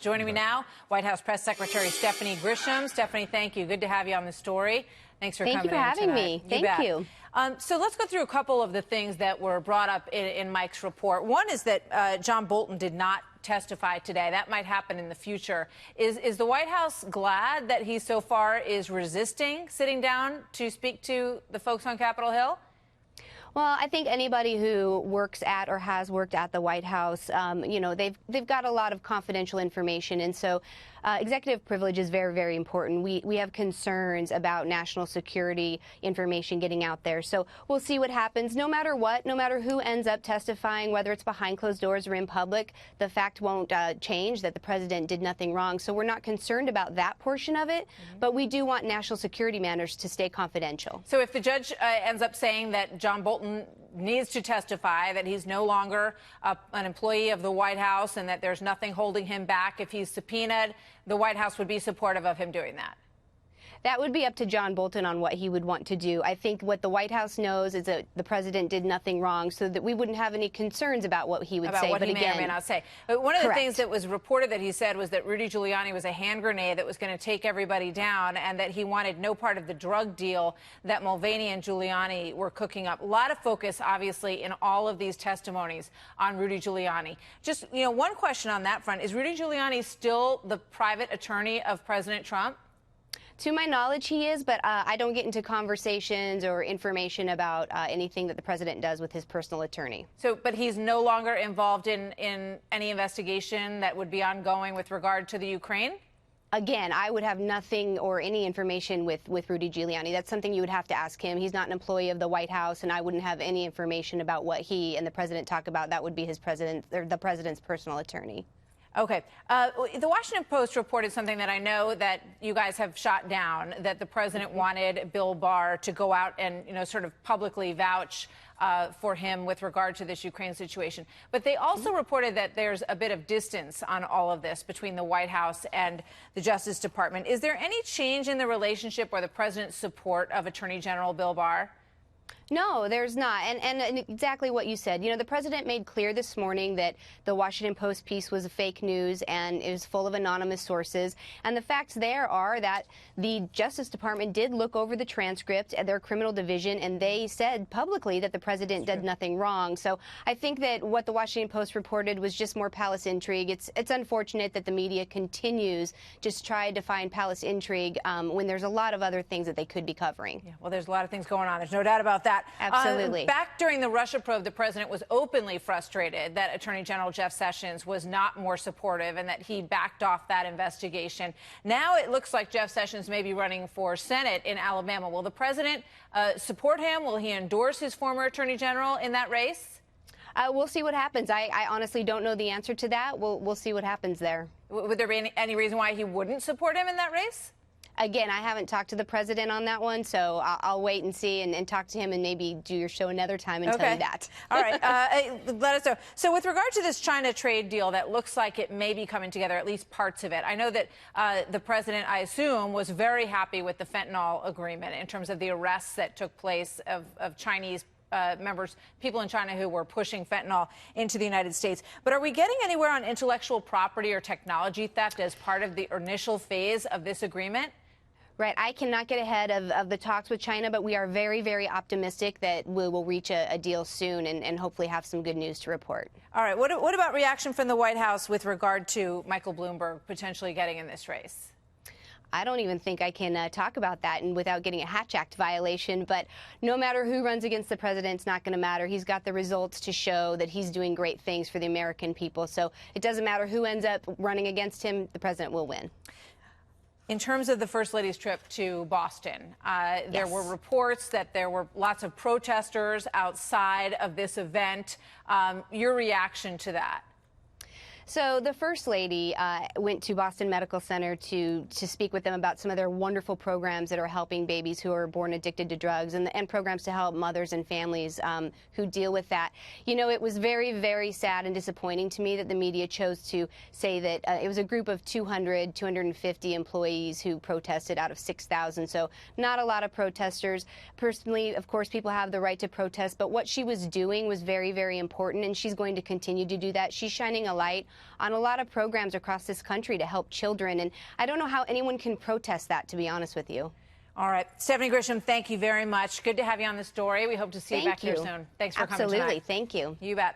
Joining me now, White House Press Secretary Stephanie Grisham. Stephanie, thank you. Good to have you on the story. Thanks for coming in tonight. Thank you for having me. Thank you. So let's go through a couple of the things that were brought up in Mike's report. One is that John Bolton did not testify today. That might happen in the future. Is the White House glad that he so far is resisting sitting down to speak to the folks on Capitol Hill? Well, I think anybody who works at or has worked at the White House, you know, they've got a lot of confidential information, and so executive privilege is very, very important. We have concerns about national security information getting out there, so we'll see what happens. No matter what, no matter who ends up testifying, whether it's behind closed doors or in public, the fact won't change that the president did nothing wrong. So we're not concerned about that portion of it, but we do want national security matters to stay confidential. So if the judge ends up saying that John Bolton needs to testify, that he's no longer an employee of the White House and that there's nothing holding him back, if he's subpoenaed, the White House would be supportive of him doing that? That would be up to John Bolton on what he would want to do. I think what the White House knows is that the president did nothing wrong, so that we wouldn't have any concerns about what he would say. About what but he may or may not say. But one of the things that was reported that he said was that Rudy Giuliani was a hand grenade that was going to take everybody down, and that he wanted no part of the drug deal that Mulvaney and Giuliani were cooking up. A lot of focus, obviously, in all of these testimonies on Rudy Giuliani. Just, you know, one question on that front. Is Rudy Giuliani still the private attorney of President Trump? To my knowledge, he is, but I don't get into conversations or information about anything that the president does with his personal attorney. So, but he's no longer involved in any investigation that would be ongoing with regard to the Ukraine? Again, I would have nothing or any information with Rudy Giuliani. That's something you would have to ask him. He's not an employee of the White House, and I wouldn't have any information about what he and the president talk about. That would be his president, or the president's personal attorney. Okay. The Washington Post reported something that I know that you guys have shot down, that the president wanted Bill Barr to go out and, you know, sort of publicly vouch for him with regard to this Ukraine situation. But they also reported that there's a bit of distance on all of this between the White House and the Justice Department. Is there any change in the relationship or the president's support of Attorney General Bill Barr? No, there's not. And exactly what you said. You know, the president made clear this morning that the Washington Post piece was fake news and it was full of anonymous sources. And the facts there are that the Justice Department did look over the transcript at their criminal division, and they said publicly that the president did nothing wrong. So I think that what the Washington Post reported was just more palace intrigue. It's unfortunate that the media continues to try to find palace intrigue when there's a lot of other things that they could be covering. Yeah, well, there's a lot of things going on. There's no doubt about that. Absolutely. Back during the Russia probe, the president was openly frustrated that Attorney General Jeff Sessions was not more supportive and that he backed off that investigation. Now it looks like Jeff Sessions may be running for Senate in Alabama. Will the president support him? Will he endorse his former Attorney General in that race? We'll see what happens. I honestly don't know the answer to that. We'll see what happens there. Would there be any reason why he wouldn't support him in that race? Again, I haven't talked to the president on that one, so I'll wait and see and talk to him and maybe do your show another time and tell you that. All right. Let us know. So with regard to this China trade deal that looks like it may be coming together, at least parts of it, I know that the president, I assume, was very happy with the fentanyl agreement in terms of the arrests that took place of Chinese members, people in China who were pushing fentanyl into the United States. But are we getting anywhere on intellectual property or technology theft as part of the initial phase of this agreement? Right. I cannot get ahead of the talks with China, but we are very, very optimistic that we will reach a deal soon and hopefully have some good news to report. All right. What about reaction from the White House with regard to Michael Bloomberg potentially getting in this race? I don't even think I can talk about that and without getting a Hatch Act violation. But no matter who runs against the president, it's not going to matter. He's got the results to show that he's doing great things for the American people. So it doesn't matter who ends up running against him. The president will win. In terms of the First Lady's trip to Boston, there were reports that there were lots of protesters outside of this event. Your reaction to that? So the First Lady went to Boston Medical Center to speak with them about some of their wonderful programs that are helping babies who are born addicted to drugs and programs to help mothers and families who deal with that. You know, it was very, very sad and disappointing to me that the media chose to say that it was a group of 250 employees who protested out of 6,000. So not a lot of protesters. Personally, of course, people have the right to protest, but what she was doing was very, very important, and she's going to continue to do that. She's shining a light on a lot of programs across this country to help children. And I don't know how anyone can protest that, to be honest with you. All right. Stephanie Grisham, thank you very much. Good to have you on the story. We hope to see you back here soon. Thanks for coming tonight. Absolutely. Thank you. You bet.